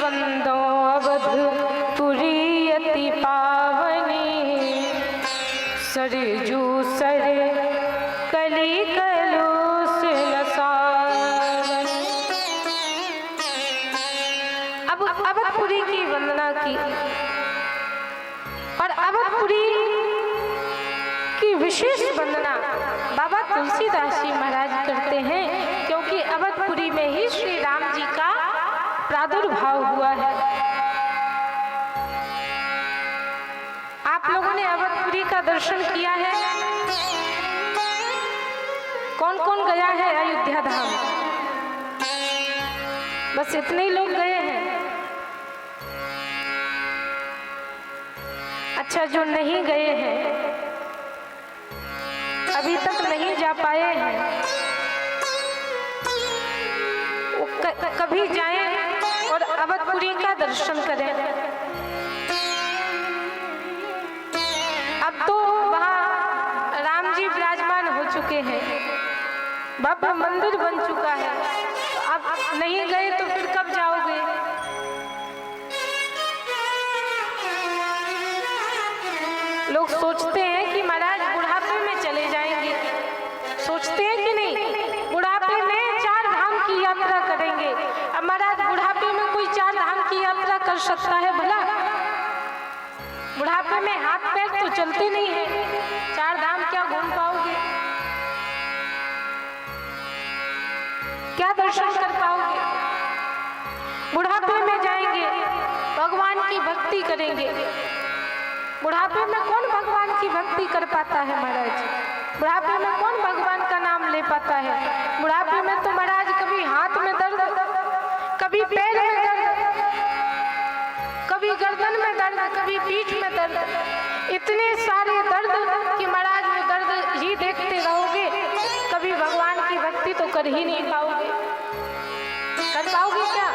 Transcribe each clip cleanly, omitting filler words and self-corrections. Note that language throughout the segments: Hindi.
वंदो अवधपुरी अति पावनी, सरजू सर कली कलुष लसावन। अब अवधपुरी की वंदना की और अवधपुरी की विशेष वंदना बाबा तुलसीदास जी महाराज करते हैं, क्योंकि अवधपुरी में ही श्री राम जी का प्रादुर्भाव हुआ है। आप लोगों ने अवधपुरी का दर्शन किया है? कौन कौन गया है अयोध्या धाम? बस इतने ही लोग गए हैं। अच्छा, जो नहीं गए हैं, अभी तक नहीं जा पाए हैं, वो कभी जाएं और अवधपुरी का दर्शन करें। अब तो वहाँ राम जी विराजमान हो चुके हैं, भव्य मंदिर बन चुका है। अब नहीं गए तो फिर कब जाओगे? लोग सोचते हैं कि महाराज बुढ़ापे में चले जाएंगे, सोचते हैं कि नहीं, बुढ़ापे में 4 धाम की यात्रा करेंगे। अब महाराज बुढ़ापे में कोई 4 धाम की यात्रा कर सकता है भला? बुढ़ापे में हाथ पैर तो चलते नहीं है, 4 धाम क्या घूम पाओगे? क्या दर्शन कर पाओगे? बुढ़ापे में जाएंगे, भगवान की भक्ति करेंगे। बुढ़ापे में कौन भगवान की भक्ति कर पाता है महाराज? बुढ़ापे में कौन भगवान का नाम ले पाता है? बुढ़ापे में तो महाराज कभी हाथ में दर्द, कभी पैर में दर्द, कभी गर्दन में दर्द, कभी पीठ में दर्द, इतने सारे दर्द कि महाराज वो दर्द ही देखते रहोगे, कभी भगवान की भक्ति तो कर ही नहीं पाओगे। कर पाओगे क्या?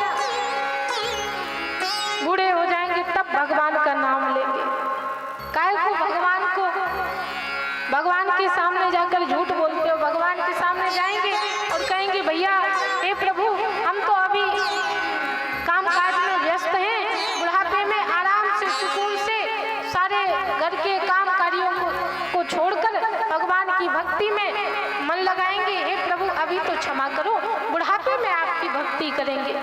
बूढ़े हो जाएंगे तब भगवान का नाम लेंगे। काहे को भगवान के सामने जाकर झूठ बोलते हो? भगवान के सामने जाएंगे और कहेंगे भैया हे प्रभु, हम तो अभी काम काज में व्यस्त हैं, बुढ़ापे में आराम से सुकून से सारे घर के काम कार्यों को छोड़कर भगवान की भक्ति में मन लगाएंगे। हे प्रभु अभी तो क्षमा करो, बुढ़ापे में आपकी भक्ति करेंगे।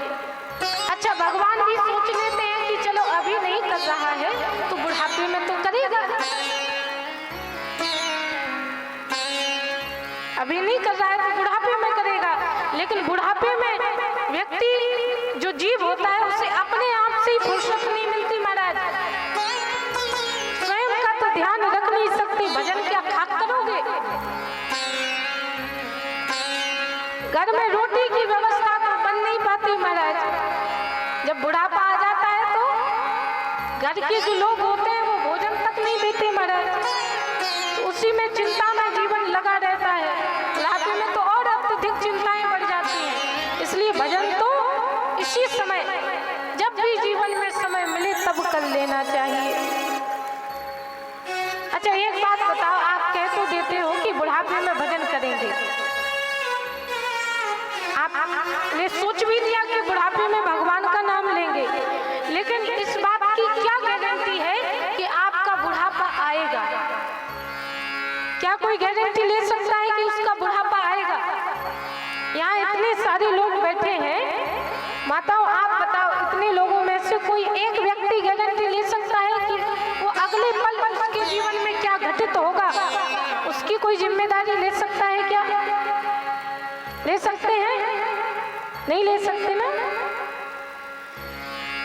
अच्छा, भगवान भी सोच लेते हैं कि चलो अभी नहीं कर रहा है तो बुढ़ापे में तो करेगा। अभी नहीं कर रहा है तो बुढ़ापे में करेगा। लेकिन बुढ़ापे में व्यक्ति जो जीव होता है उसे अपने आप से ही फुर्सत नहीं मिलती महाराज। स्वयं का तो ध्यान रख नहीं सकती, भजन क्या खाक करोगे? घर में रोटी की व्यवस्था तो बन नहीं पाती महाराज। जब बुढ़ापा आ जाता है तो घर के जो लोग होते हैं वो भोजन तक नहीं देते महाराज, तो उसी में चिंता में जीवन लगा रहता है। बुढ़ापे में तो और अत्यधिक चिंताएं बढ़ जाती हैं। इसलिए भजन तो इसी समय, जब भी जीवन में समय मिले तब कर लेना चाहिए। अच्छा, एक बात बताओ, आप कह तो देते हो कि बुढ़ापे में भजन करेंगे, आपने सोच भी लिया कि बुढ़ापे में भगवान का नाम लेंगे, लेकिन इस बात की क्या गारंटी है कि आपका बुढ़ापा आएगा? क्या कोई गारंटी ले सकता है कि उसका बुढ़ापा आएगा? यहाँ इतने सारे लोग बैठे हैं, माताओं आप बताओ, इतने लोगों में से कोई एक व्यक्ति गारंटी ले सकता है कि वो अगले पल उसके जीवन में क्या घटित होगा, उसकी कोई जिम्मेदारी ले सकता है क्या? ले सकते हैं? नहीं ले सकते ना।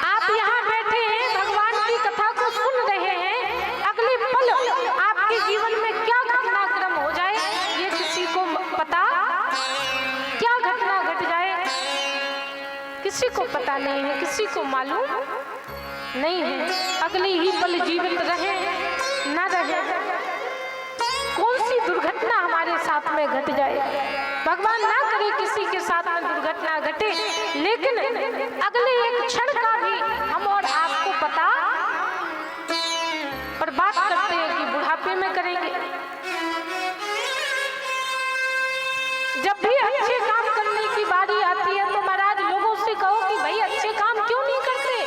आप यहाँ बैठे हैं, भगवान की कथा को सुन रहे हैं, अगले पल आपके जीवन में क्या घटनाक्रम हो जाए ये किसी को पता? क्या घटना घट जाए किसी को पता नहीं है, किसी को मालूम नहीं है। अगले ही पल जीवित रहे न रहे, कौन सी दुर्घटना हमारे साथ में घट जाए। भगवान ना करे किसी के साथ में दुर्घटना घटे, लेकिन अगले एक क्षण का भी हम और आपको पता, पर बात करते हैं कि बुढ़ापे में करेंगे। जब भी अच्छे काम करने की बारी आती है तो महाराज लोगों से कहो कि भाई अच्छे काम क्यों नहीं करते?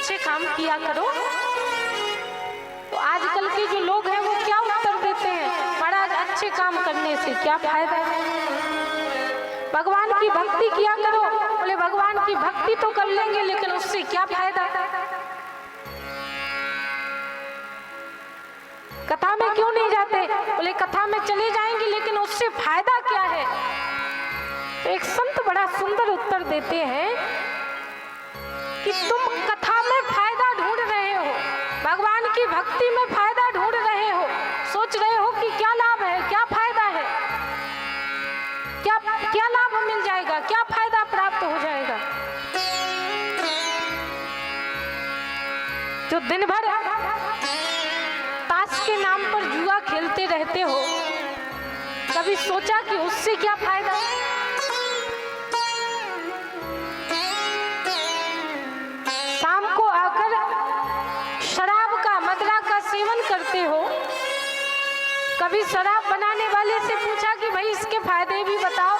अच्छे काम किया करो। तो आजकल के जो लोग हैं वो क्या उत्तर देते हैं, महाराज अच्छे काम करने से क्या फायदा है, भगवान की भक्ति किया करो। बोले भगवान की भक्ति तो कर लेंगे लेकिन उससे क्या फायदा, कथा में क्यों नहीं जाते, बोले कथा में चले जाएंगे लेकिन उससे फायदा क्या है। तो एक संत बड़ा सुंदर उत्तर देते हैं कि तुम कथा में फायदा ढूंढ रहे हो, भगवान की भक्ति में फायदा ढूंढ रहे हो, सोच रहे हो कि क्या लाभ है, क्या फायदा है, क्या लाभ मिल जाएगा, क्या फायदा प्राप्त हो जाएगा। जो दिन भर ताश के नाम पर जुआ खेलते रहते हो, कभी सोचा कि उससे क्या फायदा। शाम को आकर शराब का, मदिरा का सेवन करते हो, कभी शराब बनाने वाले से पूछा कि भाई इसके फायदे भी बताओ,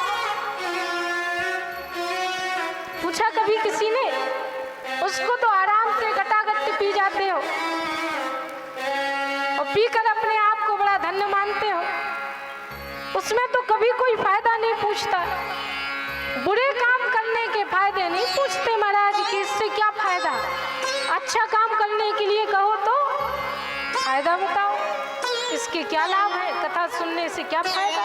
पूछा कभी किसी ने। उसको तो आराम से गटागट पी जाते हो और पीकर अपने आप को बड़ा धन्य मानते हो, उसमें तो कभी कोई फायदा नहीं पूछता। बुरे काम करने के फायदे नहीं पूछते महाराज कि इससे क्या फायदा, अच्छा काम करने के लिए कहो तो फायदा बताओ, इसके क्या लाभ है, कथा सुनने से क्या फायदा।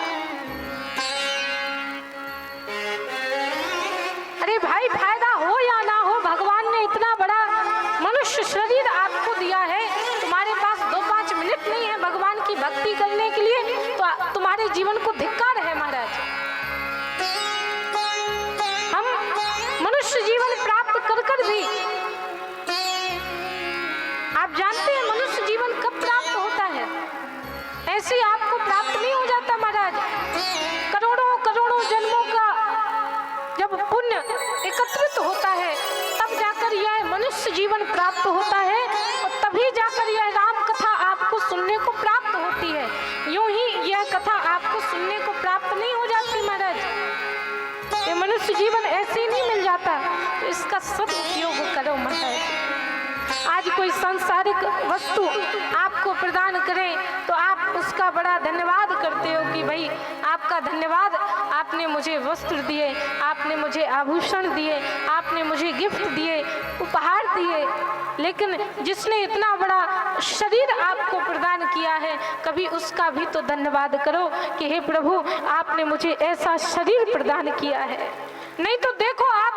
अरे भाई फायदा हो या ना हो, भगवान ने इतना बड़ा मनुष्य शरीर आपको दिया है, तुम्हारे पास 2-5 मिनट नहीं है भगवान की भक्ति करने के लिए, तो तुम्हारे जीवन को धिक्कार है महाराज। हम मनुष्य जीवन प्राप्त कर कर भी, आप जानते हैं मनुष्य जीवन कब प्राप्त होता है, ऐसे ही आपको प्राप्त नहीं हो जाता महाराज। करोड़ों करोड़ों जन्मों का जब पुण्य एकत्रित होता है तब जाकर यह मनुष्य जीवन प्राप्त होता है, और तभी जाकर यह राम कथा आपको सुनने को प्राप्त होती है। यूं ही यह कथा आपको सुनने को प्राप्त नहीं हो जाती महाराज, ये मनुष्य जीवन ऐसे ही नहीं मिल जाता। तो इसका सदुपयोग करो महाराज। आज कोई सांसारिक वस्तु आपको प्रदान करे तो आप उसका बड़ा धन्यवाद करते हो कि भाई आपका धन्यवाद, आपने मुझे वस्त्र दिए, आपने मुझे आभूषण दिए, आपने मुझे गिफ्ट दिए, उपहार दिए। लेकिन जिसने इतना बड़ा शरीर आपको प्रदान किया है, कभी उसका भी तो धन्यवाद करो कि हे प्रभु आपने मुझे ऐसा शरीर प्रदान किया है। नहीं तो देखो आप,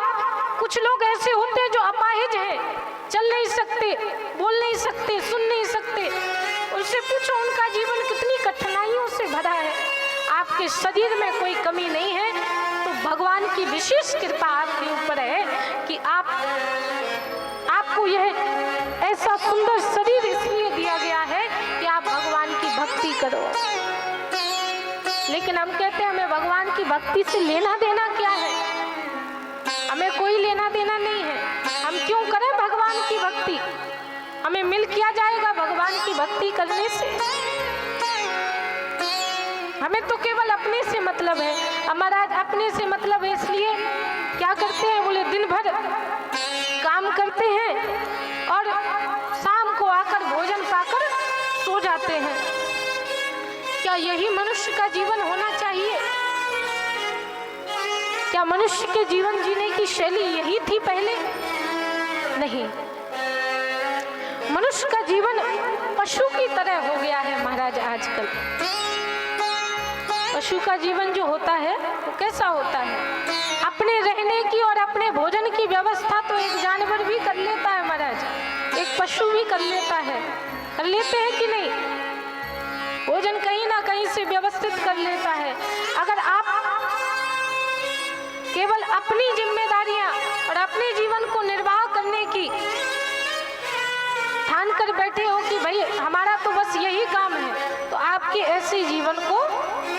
कुछ लोग ऐसे होते हैं जो अपाहिज हैं, चल नहीं सकते, बोल नहीं सकते, सुन नहीं सकते, उनसे पूछो उनका जीवन कितनी कठिनाइयों से भरा है। आपके शरीर में कोई कमी नहीं है, तो भगवान की विशेष कृपा आपके ऊपर है कि आपको यह ऐसा सुंदर शरीर इसलिए दिया गया है कि आप भगवान की भक्ति करो। लेकिन हम कहते हैं हमें भगवान की भक्ति से लेना देना क्या है, हमें कोई लेना देना नहीं है, हम क्यों करें भगवान की भक्ति, हमें मिल क्या जाएगा भगवान की भक्ति करने से। हमें तो केवल अपने से मतलब है। हमारा अपने से मतलब है, इसलिए क्या करते हैं, बोले दिन भर काम करते हैं और शाम को आकर भोजन पाकर सो जाते हैं। क्या यही मनुष्य का जीवन होना चाहिए? क्या मनुष्य के जीवन जीने की शैली यही थी पहले? नहीं, मनुष्य का जीवन पशु की तरह हो गया है महाराज आजकल। पशु का जीवन जो होता है वो कैसा होता है, अपने रहने की और अपने भोजन की व्यवस्था तो एक जानवर भी कर लेता है महाराज, एक पशु भी कर लेता है। कर लेते हैं कि नहीं? भोजन कहीं ना कहीं से व्यवस्थित कर लेता है। अगर आप केवल अपनी जिम्मेदारियां और अपने जीवन को निर्वाह करने की ठान कर बैठे हो कि भाई हमारा तो बस यही काम है, तो आपके ऐसे जीवन को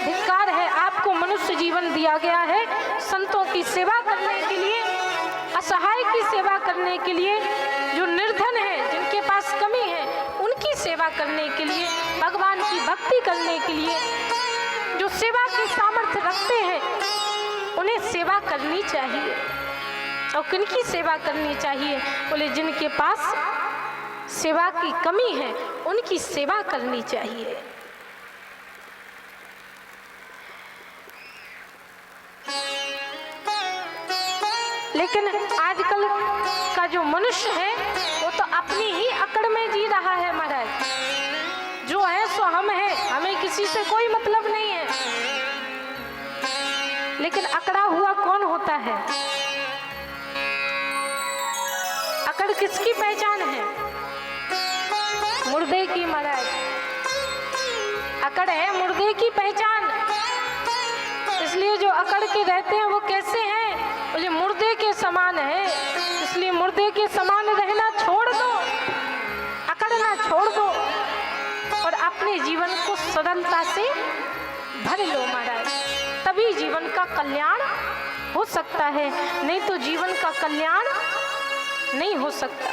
धिक्कार है। आपको मनुष्य जीवन दिया गया है संतों की सेवा करने के लिए, असहाय की सेवा करने के लिए, जो निर्धन है, जिनके पास कमी है, उनकी सेवा करने के लिए, भगवान की भक्ति करने के लिए। जो सेवा की सामर्थ्य रखते हैं उन्हें सेवा करनी चाहिए। और किनकी सेवा करनी चाहिए? बोले जिनके पास सेवा की कमी है उनकी सेवा करनी चाहिए। लेकिन आजकल का जो मनुष्य है वो तो अपनी ही अकड़ में जी रहा है महाराज। जो है सो हम हैं, हमें किसी से कोई मतलब नहीं है। लेकिन अकड़ा हुआ कौन होता है? अकड़ किसकी पहचान है? मुर्दे की महाराज। अकड़ है मुर्दे की पहचान। इसलिए जो अकड़ के रहते हैं वो कैसे हैं? वो जो मुर्दे के समान है। इसलिए मुर्दे के समान रहना छोड़ दो, अकड़ना छोड़ दो और अपने जीवन को सरलता से भर लो महाराज। तभी जीवन का कल्याण हो सकता है, नहीं तो जीवन का कल्याण नहीं हो सकता।